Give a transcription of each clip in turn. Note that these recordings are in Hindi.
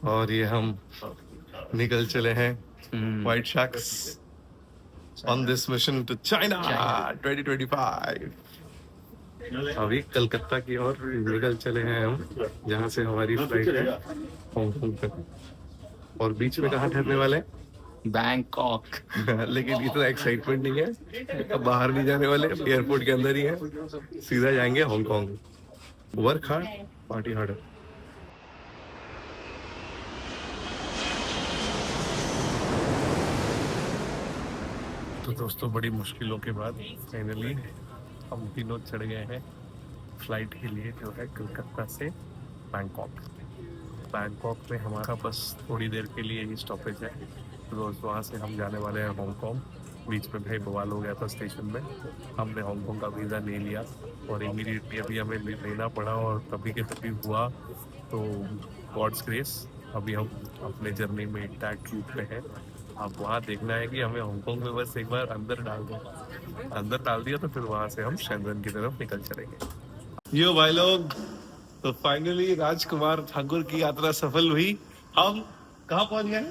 और ये हम निकल चले हैं white shacks on this mission to China 2025। अभी कलकत्ता की ओर निकल चले हैं हम, जहाँ से हमारी फ्लाइट है हांगकांग तक। और बीच में कहाँ ठहरने वाले हैं? बैंकॉक। लेकिन इतना एक्साइटमेंट नहीं है, अब बाहर नहीं जाने वाले, एयरपोर्ट के अंदर ही है, सीधा जाएंगे Hong Kong. Work hard party hard. तो दोस्तों, बड़ी मुश्किलों के बाद फाइनली हम तीनों चढ़ गए हैं फ्लाइट के लिए, जो है कलकत्ता से बैंकॉक। बैंकॉक में हमारा बस थोड़ी देर के लिए ही स्टॉपेज है, रोज वहाँ से हम जाने वाले हैं हांगकांग। बीच में भाई बवाल हो गया था स्टेशन में, हमने हांगकांग का वीज़ा ले लिया और इमीडिएटली अभी हमें लेना पड़ा, और तभी के तभी हुआ। तो गॉड्स ग्रेस अभी हम अपने जर्नी में इंटैक्ट रूट पे हैं। अब वहाँ देखना है कि हमें हांगकांग में बस एक बार अंदर डाल दिया तो फिर वहाँ से हम शेंजन की तरफ निकल चलेंगे। यो भाई लोग, तो फाइनली राजकुमार ठाकुर की यात्रा सफल हुई। हम कहाँ पहुंच गए?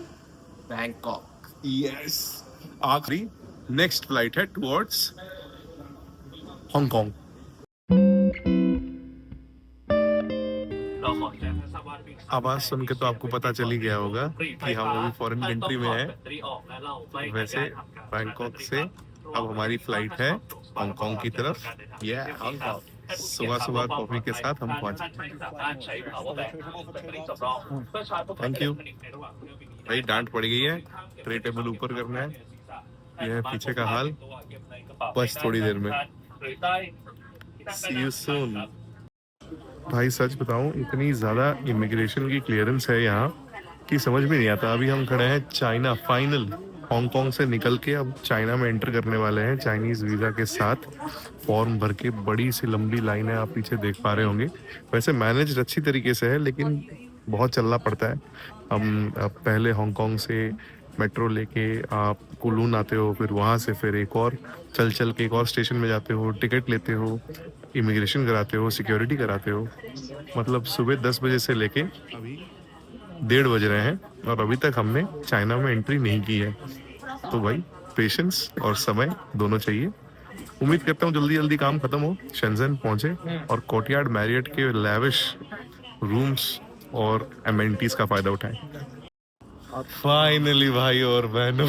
बैंकॉक। यस, आखिरी नेक्स्ट फ्लाइट है टुवर्ड्स हांगकांग। आवाज सुन के तो आपको पता चल ही गया होगा कि हम अभी फॉरेन कंट्री में हैं। वैसे बैंकॉक से अब हमारी फ्लाइट है हांगकांग की तरफ। ये हांगकांग सुबह सुबह कॉफी के साथ हम पहुंच। थैंक यू भाई, डांट पड़ गई है, ट्रे टेबल ऊपर करना है। यह है पीछे का हाल, बस थोड़ी देर में। सी यू सून। भाई सच बताऊं, इतनी ज़्यादा इमिग्रेशन की क्लियरेंस है यहाँ कि समझ में नहीं आता। अभी हम खड़े हैं चाइना, फाइनल हांगकांग से निकल के अब चाइना में एंटर करने वाले हैं चाइनीज़ वीज़ा के साथ। फॉर्म भर के बड़ी सी लंबी लाइन है, आप पीछे देख पा रहे होंगे। वैसे मैनेज अच्छी तरीके से है, लेकिन बहुत चलना पड़ता है। हम पहले हांगकांग से मेट्रो लेके आप कुलून आते हो, फिर वहाँ से फिर एक और चल के एक और स्टेशन में जाते हो, टिकट लेते हो, इमिग्रेशन कराते हो, सिक्योरिटी कराते हो। मतलब सुबह 10 बजे से लेके अभी 1:30 बज रहे हैं और अभी तक हमने चाइना में एंट्री नहीं की है। तो भाई पेशेंस और समय दोनों चाहिए। उम्मीद करता हूँ जल्दी जल्दी काम खत्म हो, शेंजन पहुंचे और कोर्टयार्ड मैरियट के लैविश रूम्स और एमेनिटीज का फायदा उठाएं। फाइनली भाई और बहनों,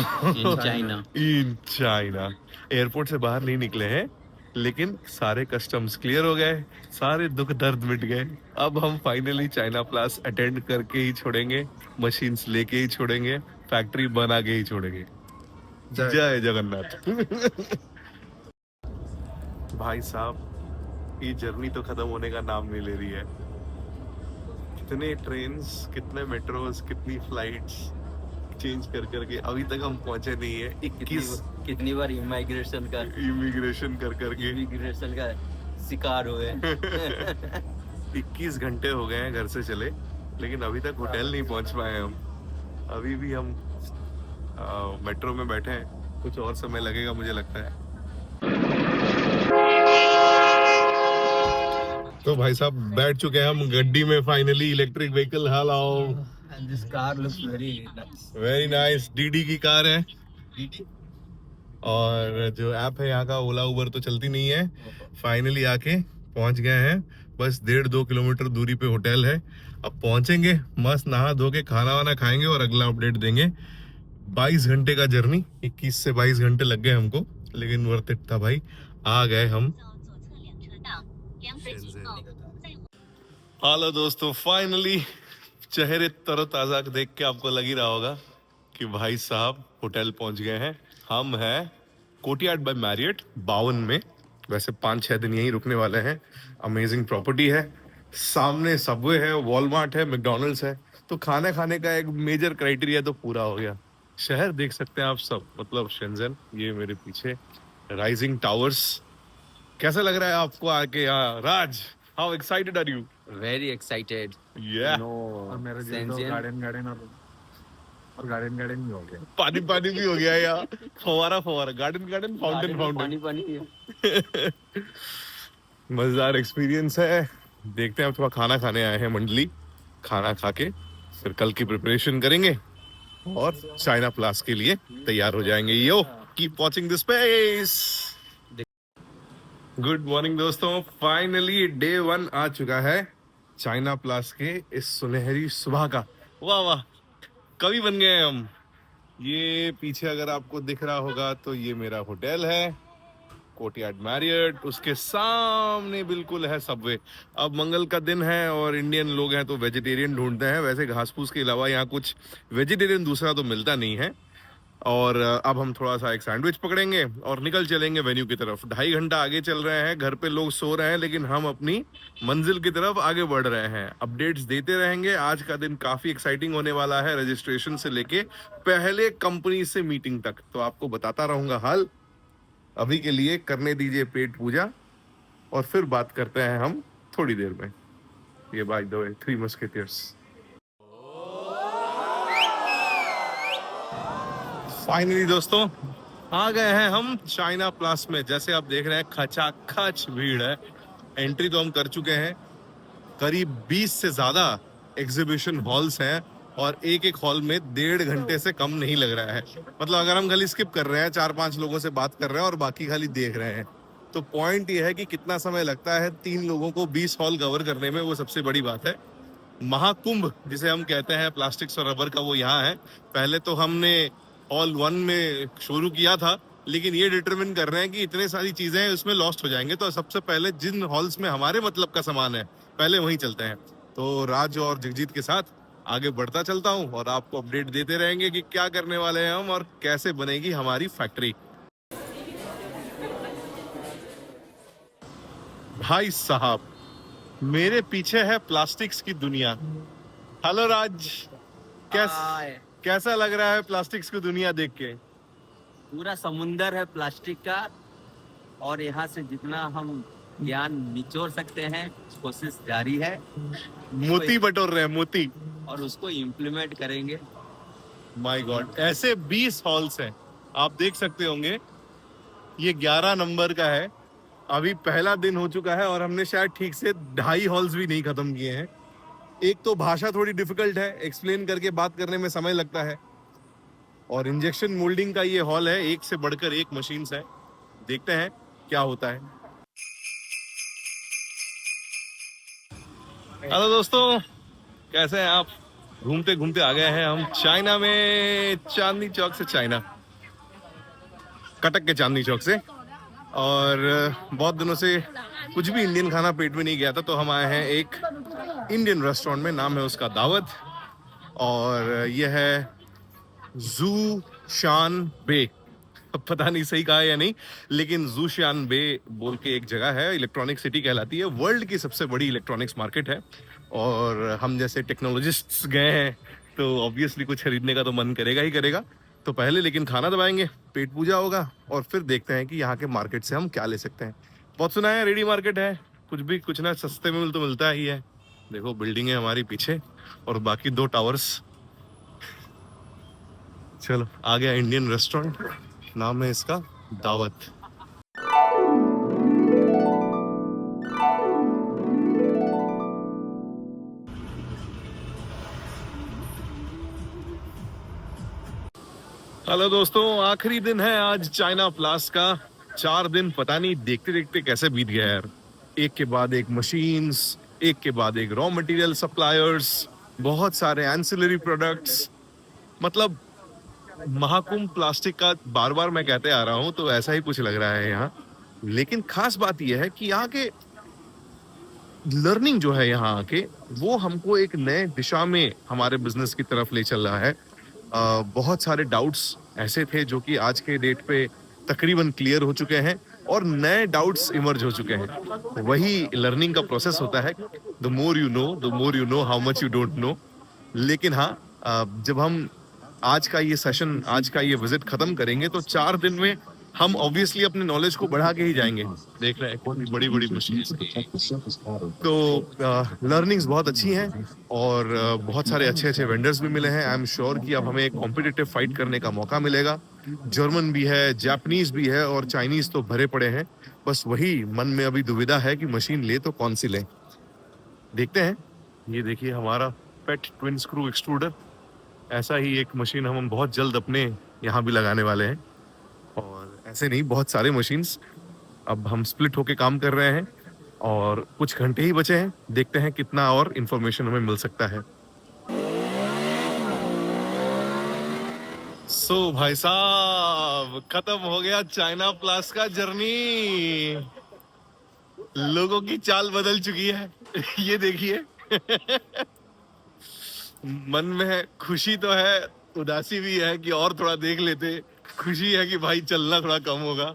इन चाइना एयरपोर्ट से बाहर नहीं निकले हैं, लेकिन सारे कस्टम्स क्लियर हो गए, सारे दुख दर्द मिट गए। अब हम फाइनली चाइना प्लास अटेंड करके ही छोड़ेंगे, मशीन्स लेके ही छोड़ेंगे, फैक्ट्री बना के ही छोड़ेंगे। जय जगन्नाथ। भाई साहब, ये जर्नी तो खत्म होने का नाम नहीं ले रही है। कितने ट्रेन्स, कितने मेट्रोस, कितनी फ्लाइट्स चेंज कर करके अभी तक हम पहुंचे नहीं है। 21 कितनी बार इमिग्रेशन का शिकार हुए। 21 घंटे हो गए हैं घर से चले, लेकिन अभी तक होटल नहीं पहुंच पाए हम। अभी भी हम मेट्रो में बैठे हैं, कुछ और समय लगेगा मुझे लगता है। तो भाई साहब बैठ चुके हैं हम गड्डी में finally, electric vehicle. Hello, this car looks very nice. DD की कार है, और जो ऐप है यहाँ का ओला उबर तो चलती नहीं है। फाइनली आके पहुंच गए हैं, बस 1.5-2 किलोमीटर दूरी पे होटल है। अब पहुंचेंगे, मस्त नहा धो के खाना वाना खाएंगे और अगला अपडेट देंगे। 22 घंटे का जर्नी, 21 से 22 घंटे लग गए हमको, लेकिन वर्थ इट था भाई। आ गए हम। हेलो दोस्तों, फाइनली चेहरे तरोताजा देख के आपको लग ही रहा होगा कि भाई साहब होटल पहुंच गए हैं। हम हैं कोर्टयार्ड बाय मैरियट 52 में। वैसे 5-6 दिन यहीं रुकने वाले हैं। अमेजिंग प्रॉपर्टी है, सामने सबवे है, वॉलमार्ट है, मैकडॉनल्ड्स है, तो खाना खाने का एक मेजर क्राइटेरिया तो पूरा हो गया। शहर देख सकते हैं आप सब, मतलब शेंजन। ये मेरे पीछे राइजिंग टावर्स। कैसा लग रहा है आपको आके यहाँ? Raj, how excited are you? Very excited. या और मेरे दिल तो गार्डन और गार्डन भी हो गया, पानी भी हो गया यार। फवारा गार्डन फाउंटेन। पानी। मजेदार एक्सपीरियंस है। देखते हैं, थोड़ा खाना खाने आए हैं मंडली, खाना खा के फिर कल की प्रिपरेशन करेंगे और चाइना प्लास के लिए तैयार हो जाएंगे। Yo keep watching the space. Good morning दोस्तों, फाइनली डे 1 आ चुका है चाइना प्लास के इस सुनहरी सुबह का। वाह वाह, कवि बन गए हम। ये पीछे अगर आपको दिख रहा होगा तो ये मेरा होटल है, कोर्टयार्ड मैरियट। उसके सामने बिल्कुल है सबवे। अब मंगल का दिन है और इंडियन लोग हैं तो वेजिटेरियन ढूंढते हैं। वैसे घास फूस के अलावा यहाँ कुछ वेजिटेरियन दूसरा तो मिलता नहीं है। और अब हम थोड़ा सा एक सैंडविच पकड़ेंगे और निकल चलेंगे वेन्यू की तरफ। 2.5 घंटा आगे चल रहे हैं, घर पे लोग सो रहे हैं लेकिन हम अपनी मंजिल की तरफ आगे बढ़ रहे हैं। अपडेट्स देते रहेंगे। आज का दिन काफी एक्साइटिंग होने वाला है, रजिस्ट्रेशन से लेके पहले कंपनी से मीटिंग तक, तो आपको बताता रहूंगा हाल। अभी के लिए करने दीजिए पेट पूजा और फिर बात करते हैं हम थोड़ी देर में। ये by the way 3 musketeers. Finally दोस्तों आ गए हैं हम चाइना प्लास में। जैसे आप देख रहे हैं खचाखच भीड़ है। एंट्री तो हम कर चुके हैं। करीब 20 से ज्यादा एग्जीबिशन हॉल्स हैं और एक एक हॉल में 1.5 घंटे से कम नहीं लग रहा है। मतलब अगर हम खाली स्किप कर रहे हैं, 4-5 लोगों से बात कर रहे हैं और बाकी खाली देख रहे हैं, तो पॉइंट ये है कि कितना समय लगता है 3 लोगों को 20 हॉल कवर करने में, वो सबसे बड़ी बात है। महाकुंभ जिसे हम कहते हैं प्लास्टिक्स और रबर का, वो यहाँ है। पहले तो हमने हॉल 1 में शुरू किया था लेकिन ये डिटरमिन कर रहे हैं कि इतने सारी चीजें हैं उसमें लॉस्ट हो जाएंगे, तो सबसे पहले जिन हॉल्स में हमारे मतलब का सामान है पहले वहीं चलते हैं। तो राज और जगजीत के साथ आगे बढ़ता चलता हूँ और आपको अपडेट देते रहेंगे कि क्या करने वाले हैं हम और कैसे बनेगी हमारी फैक्ट्री। भाई साहब, मेरे पीछे है प्लास्टिक्स की दुनिया। हेलो राज, कैसा लग रहा है प्लास्टिक्स की दुनिया देख के? पूरा समुंदर है प्लास्टिक का और यहाँ से जितना हम ज्ञान निचोड़ सकते हैं कोशिश जारी है। मोती बटोर रहे हैं, मोती, और उसको इम्प्लीमेंट करेंगे। माय गॉड, ऐसे 20 हॉल्स हैं, आप देख सकते होंगे। ये 11 नंबर का है। अभी पहला दिन हो चुका है और हमने शायद ठीक से 2.5 हॉल्स भी नहीं खत्म किए हैं। एक तो भाषा थोड़ी डिफिकल्ट है, एक्सप्लेन करके बात करने में समय लगता है। और इंजेक्शन मोल्डिंग का ये हॉल है, एक से बढ़कर एक मशीन्स है। देखते हैं क्या होता है। हेलो दोस्तों, कैसे हैं आप? घूमते घूमते आ गए हैं हम चाइना में, चांदनी चौक से चाइना, कटक के चांदनी चौक से। और बहुत दिनों से कुछ भी इंडियन खाना पेट में नहीं गया था, तो हम आए हैं एक इंडियन रेस्टोरेंट में। नाम है उसका दावत और यह है ज़ूशान बे। अब पता नहीं सही कहा है या नहीं, लेकिन ज़ूशान बे बोल के एक जगह है, इलेक्ट्रॉनिक सिटी कहलाती है। वर्ल्ड की सबसे बड़ी इलेक्ट्रॉनिक्स मार्केट है और हम जैसे टेक्नोलॉजिस्ट्स गए हैं तो ऑब्वियसली कुछ खरीदने का तो मन करेगा ही करेगा। तो पहले लेकिन खाना दबाएंगे, पेट पूजा होगा और फिर देखते हैं कि यहाँ के मार्केट से हम क्या ले सकते हैं। बहुत सुना है रेडी मार्केट है, कुछ भी कुछ ना सस्ते में तो मिलता ही है। देखो बिल्डिंग है हमारी पीछे और बाकी 2 टावर्स। चलो आ गया इंडियन रेस्टोरेंट, नाम है इसका दावत। हेलो दोस्तों, आखिरी दिन है आज चाइना प्लास का। 4 दिन पता नहीं देखते देखते कैसे बीत गया यार। एक के बाद एक मशीन्स, एक के बाद एक रॉ मटेरियल सप्लायर्स, बहुत सारे एंसिलरी प्रोडक्ट्स। मतलब महाकुंभ प्लास्टिक का बार बार मैं कहते आ रहा हूँ, तो ऐसा ही कुछ लग रहा है यहाँ। लेकिन खास बात यह है कि यहाँ के लर्निंग जो है यहाँ आके, वो हमको एक नए दिशा में हमारे बिजनेस की तरफ ले चल रहा है। बहुत सारे डाउट्स ऐसे थे जो कि आज के डेट पे तकरीबन क्लियर हो चुके हैं और नए डाउट्स इमर्ज हो चुके हैं। वही लर्निंग का प्रोसेस होता है। The more you know how much you don't know. लेकिन हाँ, जब हम आज का ये सेशन, आज का ये विजिट खत्म करेंगे तो 4 दिन में हम ऑब्वियसली अपने नॉलेज को बढ़ा के ही जाएंगे। देख रहे हैं बड़ी बड़ी मशीन, तो लर्निंग्स बहुत अच्छी हैं और बहुत सारे अच्छे अच्छे वेंडर्स भी मिले हैं। आई एम श्योर कि अब हमें एक कॉम्पिटिटिव फाइट करने का मौका मिलेगा। जर्मन भी है, जापानीज भी है और चाइनीज तो भरे पड़े हैं। बस वही मन में अभी दुविधा है कि मशीन ले तो कौन सी ले। देखते हैं। ये देखिए हमारा पेट ट्विन स्क्रू एक्सट्रूडर। ऐसा ही एक मशीन हम बहुत जल्द अपने यहाँ भी लगाने वाले हैं। और ऐसे नहीं, बहुत सारे मशीन्स अब हम स्प्लिट होके काम कर रहे हैं और कुछ घंटे ही बचे हैं। देखते हैं कितना और इन्फॉर्मेशन हमें मिल सकता है। सो भाई साहब, खत्म हो गया चाइना प्लस का जर्नी। लोगों की चाल बदल चुकी है। ये देखिए। मन में है खुशी तो है, उदासी भी है कि और थोड़ा देख लेते। खुशी है कि भाई चलना थोड़ा कम होगा,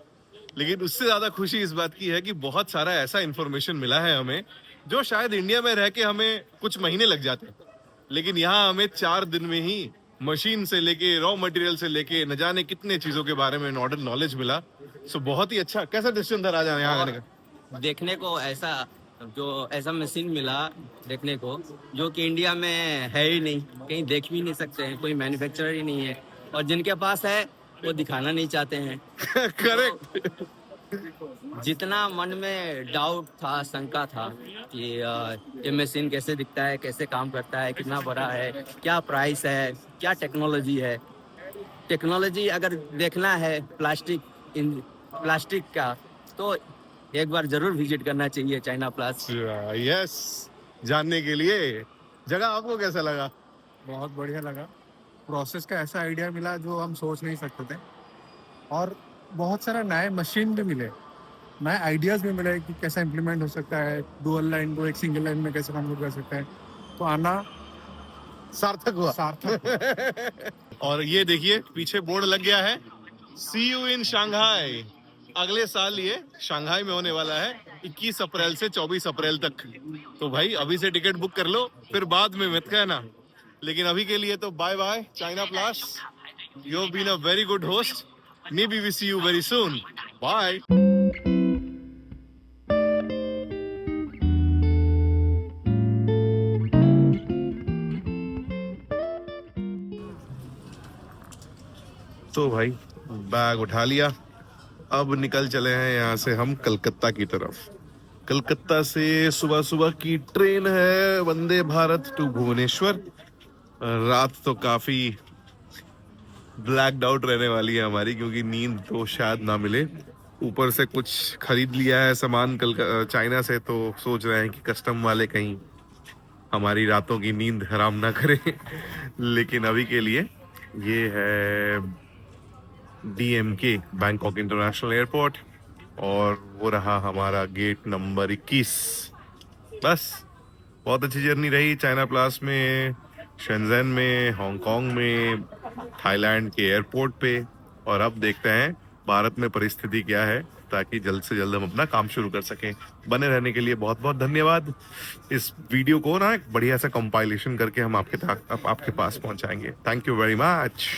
लेकिन उससे ज्यादा खुशी इस बात की है कि बहुत सारा ऐसा इंफॉर्मेशन मिला है हमें जो शायद इंडिया में रह के हमें कुछ महीने लग जाते हैं, लेकिन यहाँ हमें 4 दिन में ही मशीन से लेके रॉ मटेरियल से लेके न जाने कितने चीजों के बारे में नॉलेज मिला। सो बहुत ही अच्छा। कैसा डिसीजन था राजा यहाँ आने का? देखने को ऐसा मशीन मिला देखने को, जो कि इंडिया में है ही नहीं, कहीं देख भी नहीं सकते हैं, कोई मैन्युफैक्चरर ही नहीं है, और जिनके पास है वो दिखाना नहीं चाहते हैं। करेक्ट। जितना मन में डाउट था, शंका था कि ये मशीन कैसे दिखता है, कैसे काम करता है, कितना बड़ा है, क्या प्राइस है, क्या टेक्नोलॉजी है। टेक्नोलॉजी अगर देखना है प्लास्टिक का, तो एक बार जरूर विजिट करना चाहिए चाइना प्लस। यस, जानने के लिए। जगह आपको कैसा लगा? बहुत बढ़िया लगा। प्रोसेस का ऐसा आइडिया मिला जो हम सोच नहीं सकते थे, और बहुत सारा नए मशीन भी मिले, नए आइडियाज भी मिले कि कैसा इम्प्लीमेंट हो सकता है, डुअल लाइन को एक सिंगल लाइन में कैसे कन्वर्ट कर सकते हैं। तो आना सार्थक हुआ। और ये देखिए पीछे बोर्ड लग गया है, सी यू इन शंघाई। अगले साल ये शंघाई में होने वाला है, 21 अप्रैल से 24 अप्रैल तक। तो भाई अभी से टिकट बुक कर लो, फिर बाद में मत कहना। लेकिन अभी के लिए तो bye bye China plus. You have been a very good host. Maybe we see you very soon. Bye. तो भाई बैग उठा लिया, अब निकल चले हैं यहाँ से हम कलकत्ता की तरफ। कलकत्ता से सुबह सुबह की ट्रेन है वंदे भारत टू भुवनेश्वर। रात तो काफी ब्लैक्ड आउट रहने वाली है हमारी, क्योंकि नींद तो शायद ना मिले। ऊपर से कुछ खरीद लिया है सामान चाइना से, तो सोच रहे हैं कि कस्टम वाले कहीं हमारी रातों की नींद हराम ना करें। लेकिन अभी के लिए ये है DMK, बैंकॉक इंटरनेशनल एयरपोर्ट, और वो रहा हमारा गेट नंबर 21। बस बहुत अच्छी जर्नी रही चाइना प्लस में, शेंजन में, हांगकांग में, थाईलैंड के एयरपोर्ट पे। और अब देखते हैं भारत में परिस्थिति क्या है, ताकि जल्द से जल्द हम अपना काम शुरू कर सकें। बने रहने के लिए बहुत बहुत धन्यवाद। इस वीडियो को ना एक बढ़िया सा कंपाइलेशन करके हम आपके पास पहुंचाएंगे। Thank you very much.